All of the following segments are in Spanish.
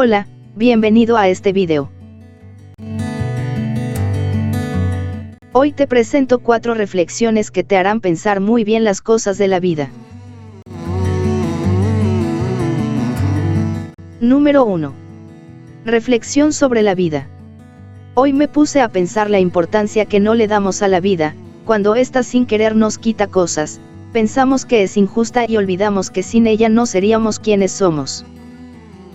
Hola, bienvenido a este video. Hoy te presento 4 reflexiones que te harán pensar muy bien las cosas de la vida. Número 1. Reflexión sobre la vida. Hoy me puse a pensar la importancia que no le damos a la vida, cuando ésta sin querer nos quita cosas, pensamos que es injusta y olvidamos que sin ella no seríamos quienes somos.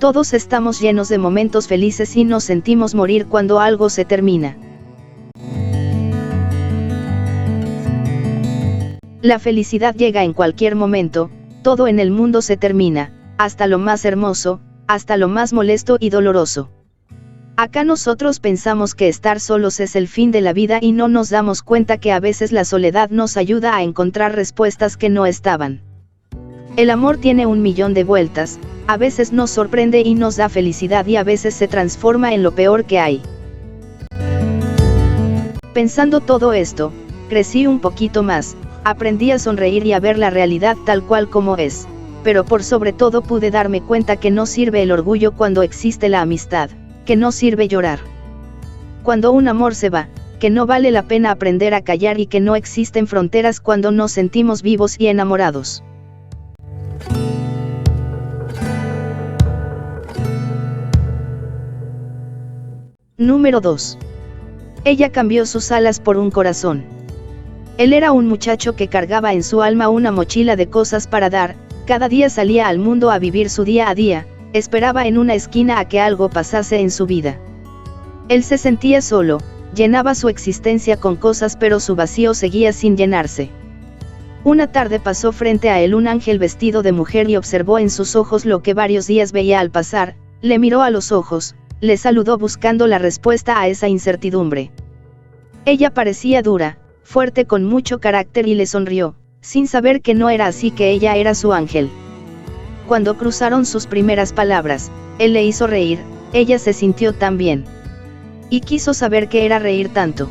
Todos estamos llenos de momentos felices y nos sentimos morir cuando algo se termina. La felicidad llega en cualquier momento, todo en el mundo se termina, hasta lo más hermoso, hasta lo más molesto y doloroso. Acá nosotros pensamos que estar solos es el fin de la vida y no nos damos cuenta que a veces la soledad nos ayuda a encontrar respuestas que no estaban. El amor tiene 1.000.000 de vueltas, a veces nos sorprende y nos da felicidad y a veces se transforma en lo peor que hay. Pensando todo esto, crecí un poquito más, aprendí a sonreír y a ver la realidad tal cual como es, pero por sobre todo pude darme cuenta que no sirve el orgullo cuando existe la amistad, que no sirve llorar cuando un amor se va, que no vale la pena aprender a callar y que no existen fronteras cuando nos sentimos vivos y enamorados. Número 2. Ella cambió sus alas por un corazón. Él era un muchacho que cargaba en su alma una mochila de cosas para dar, cada día salía al mundo a vivir su día a día, esperaba en una esquina a que algo pasase en su vida. Él se sentía solo, llenaba su existencia con cosas pero su vacío seguía sin llenarse. Una tarde pasó frente a él un ángel vestido de mujer y observó en sus ojos lo que varios días veía al pasar, le miró a los ojos, le saludó buscando la respuesta a esa incertidumbre. Ella parecía dura, fuerte con mucho carácter y le sonrió, sin saber que no era así, que ella era su ángel. Cuando cruzaron sus primeras palabras, él le hizo reír, ella se sintió tan bien. Y quiso saber qué era reír tanto.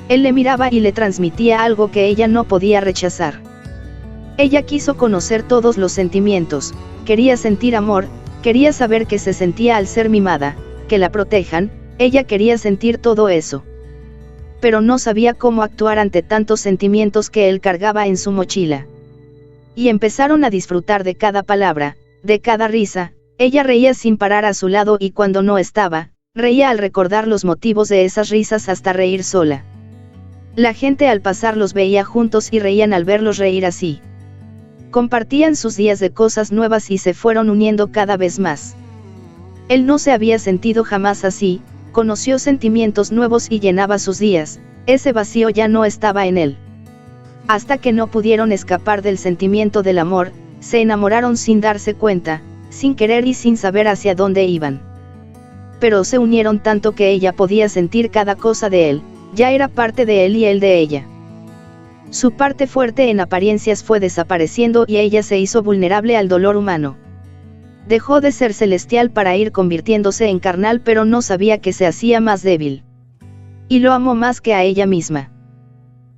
Él le miraba y le transmitía algo que ella no podía rechazar. Ella quiso conocer todos los sentimientos, quería sentir amor, quería saber qué se sentía al ser mimada, que la protejan, ella quería sentir todo eso. Pero no sabía cómo actuar ante tantos sentimientos que él cargaba en su mochila. Y empezaron a disfrutar de cada palabra, de cada risa, ella reía sin parar a su lado y cuando no estaba, reía al recordar los motivos de esas risas hasta reír sola. La gente al pasar los veía juntos y reían al verlos reír así. Compartían sus días de cosas nuevas y se fueron uniendo cada vez más. Él no se había sentido jamás así, conoció sentimientos nuevos y llenaba sus días, ese vacío ya no estaba en él. Hasta que no pudieron escapar del sentimiento del amor, se enamoraron sin darse cuenta, sin querer y sin saber hacia dónde iban. Pero se unieron tanto que ella podía sentir cada cosa de él, ya era parte de él y él de ella. Su parte fuerte en apariencias fue desapareciendo y ella se hizo vulnerable al dolor humano. Dejó de ser celestial para ir convirtiéndose en carnal, pero no sabía que se hacía más débil. Y lo amó más que a ella misma.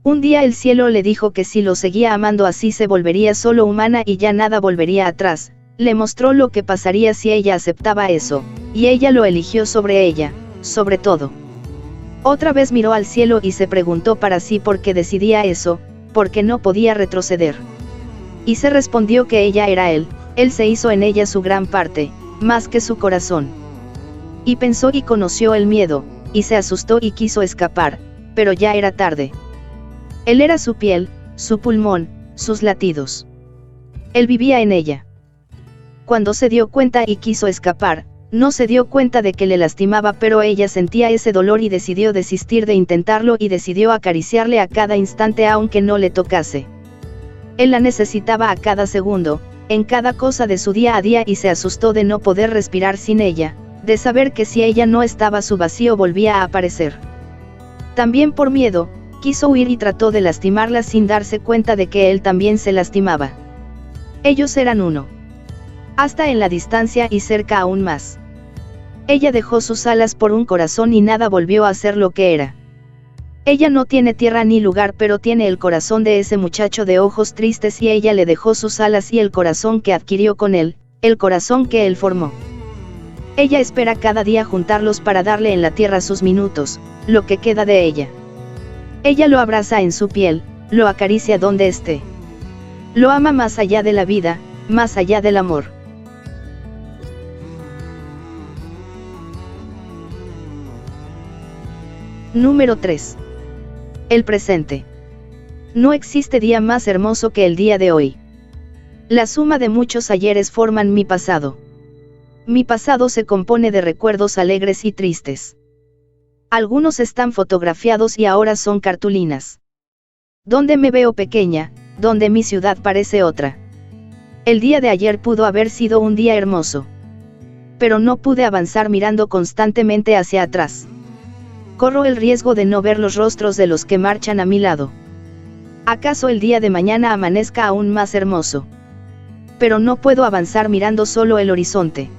Un día el cielo le dijo que si lo seguía amando así se volvería solo humana y ya nada volvería atrás, le mostró lo que pasaría si ella aceptaba eso, y ella lo eligió sobre ella, sobre todo. Otra vez miró al cielo y se preguntó para sí por qué decidía eso, porque no podía retroceder. Y se respondió que ella era él se hizo en ella su gran parte, más que su corazón. Y pensó y conoció el miedo, y se asustó y quiso escapar, pero ya era tarde. Él era su piel, su pulmón, sus latidos. Él vivía en ella. Cuando se dio cuenta y quiso escapar, no se dio cuenta de que le lastimaba, pero ella sentía ese dolor y decidió desistir de intentarlo y decidió acariciarle a cada instante aunque no le tocase. Él la necesitaba a cada segundo, en cada cosa de su día a día y se asustó de no poder respirar sin ella, de saber que si ella no estaba su vacío volvía a aparecer. También por miedo, quiso huir y trató de lastimarla sin darse cuenta de que él también se lastimaba. Ellos eran uno. Hasta en la distancia y cerca aún más. Ella dejó sus alas por un corazón y nada volvió a ser lo que era. Ella no tiene tierra ni lugar, pero tiene el corazón de ese muchacho de ojos tristes y ella le dejó sus alas y el corazón que adquirió con él, el corazón que él formó. Ella espera cada día juntarlos para darle en la tierra sus minutos, lo que queda de ella. Ella lo abraza en su piel, lo acaricia donde esté. Lo ama más allá de la vida, más allá del amor. Número 3. El presente. No existe día más hermoso que el día de hoy. La suma de muchos ayeres forman mi pasado. Mi pasado se compone de recuerdos alegres y tristes. Algunos están fotografiados y ahora son cartulinas. Donde me veo pequeña, donde mi ciudad parece otra. El día de ayer pudo haber sido un día hermoso. Pero no pude avanzar mirando constantemente hacia atrás. Corro el riesgo de no ver los rostros de los que marchan a mi lado. ¿Acaso el día de mañana amanezca aún más hermoso? Pero no puedo avanzar mirando solo el horizonte.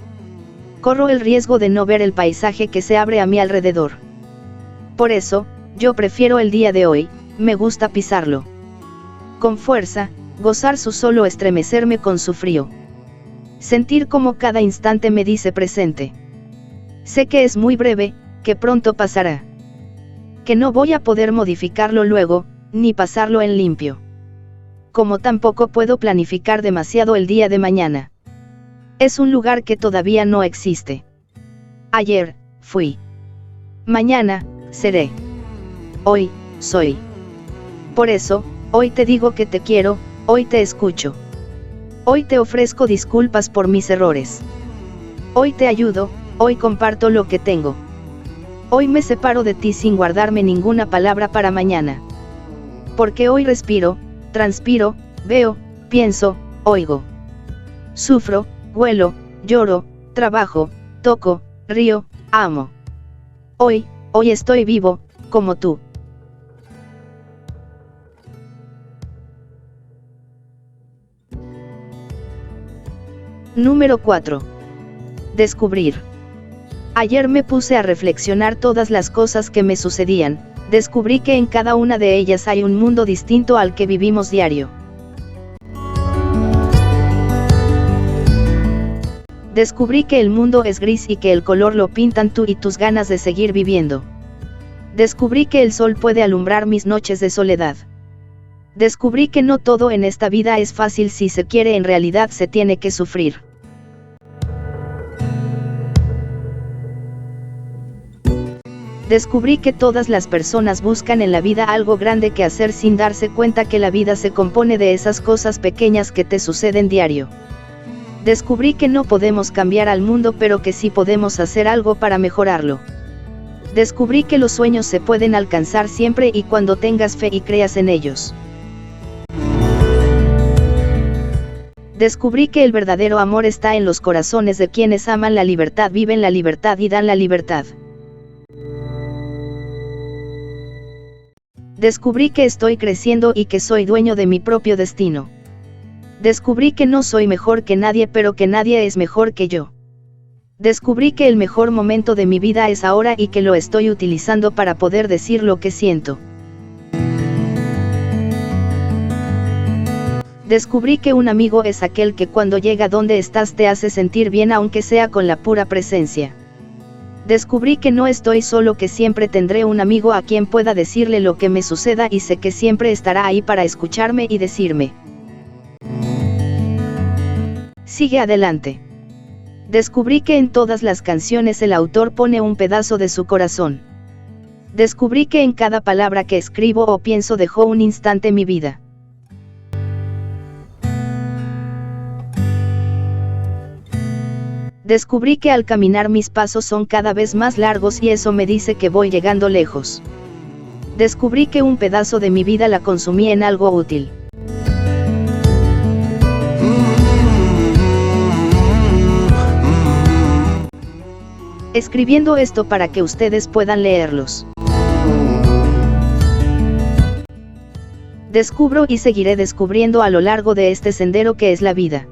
Corro el riesgo de no ver el paisaje que se abre a mi alrededor. Por eso, yo prefiero el día de hoy, me gusta pisarlo. Con fuerza, gozar su solo, estremecerme con su frío. Sentir como cada instante me dice presente. Sé que es muy breve, que pronto pasará. Que no voy a poder modificarlo luego, ni pasarlo en limpio. Como tampoco puedo planificar demasiado el día de mañana. Es un lugar que todavía no existe. Ayer, fui. Mañana, seré. Hoy, soy. Por eso, hoy te digo que te quiero, hoy te escucho. Hoy te ofrezco disculpas por mis errores. Hoy te ayudo, hoy comparto lo que tengo. Hoy me separo de ti sin guardarme ninguna palabra para mañana. Porque hoy respiro, transpiro, veo, pienso, oigo. Sufro, huelo, lloro, trabajo, toco, río, amo. Hoy estoy vivo, como tú. Número 4. Descubrir. Ayer me puse a reflexionar todas las cosas que me sucedían, descubrí que en cada una de ellas hay un mundo distinto al que vivimos diario. Descubrí que el mundo es gris y que el color lo pintan tú y tus ganas de seguir viviendo. Descubrí que el sol puede alumbrar mis noches de soledad. Descubrí que no todo en esta vida es fácil, si se quiere en realidad se tiene que sufrir. Descubrí que todas las personas buscan en la vida algo grande que hacer sin darse cuenta que la vida se compone de esas cosas pequeñas que te suceden diario. Descubrí que no podemos cambiar al mundo, pero que sí podemos hacer algo para mejorarlo. Descubrí que los sueños se pueden alcanzar siempre y cuando tengas fe y creas en ellos. Descubrí que el verdadero amor está en los corazones de quienes aman la libertad, viven la libertad y dan la libertad. Descubrí que estoy creciendo y que soy dueño de mi propio destino. Descubrí que no soy mejor que nadie, pero que nadie es mejor que yo. Descubrí que el mejor momento de mi vida es ahora y que lo estoy utilizando para poder decir lo que siento. Descubrí que un amigo es aquel que cuando llega donde estás te hace sentir bien, aunque sea con la pura presencia. Descubrí que no estoy solo, que siempre tendré un amigo a quien pueda decirle lo que me suceda y sé que siempre estará ahí para escucharme y decirme: sigue adelante. Descubrí que en todas las canciones el autor pone un pedazo de su corazón. Descubrí que en cada palabra que escribo o pienso dejó un instante mi vida. Descubrí que al caminar mis pasos son cada vez más largos y eso me dice que voy llegando lejos. Descubrí que un pedazo de mi vida la consumí en algo útil. Escribiendo esto para que ustedes puedan leerlos. Descubro y seguiré descubriendo a lo largo de este sendero que es la vida.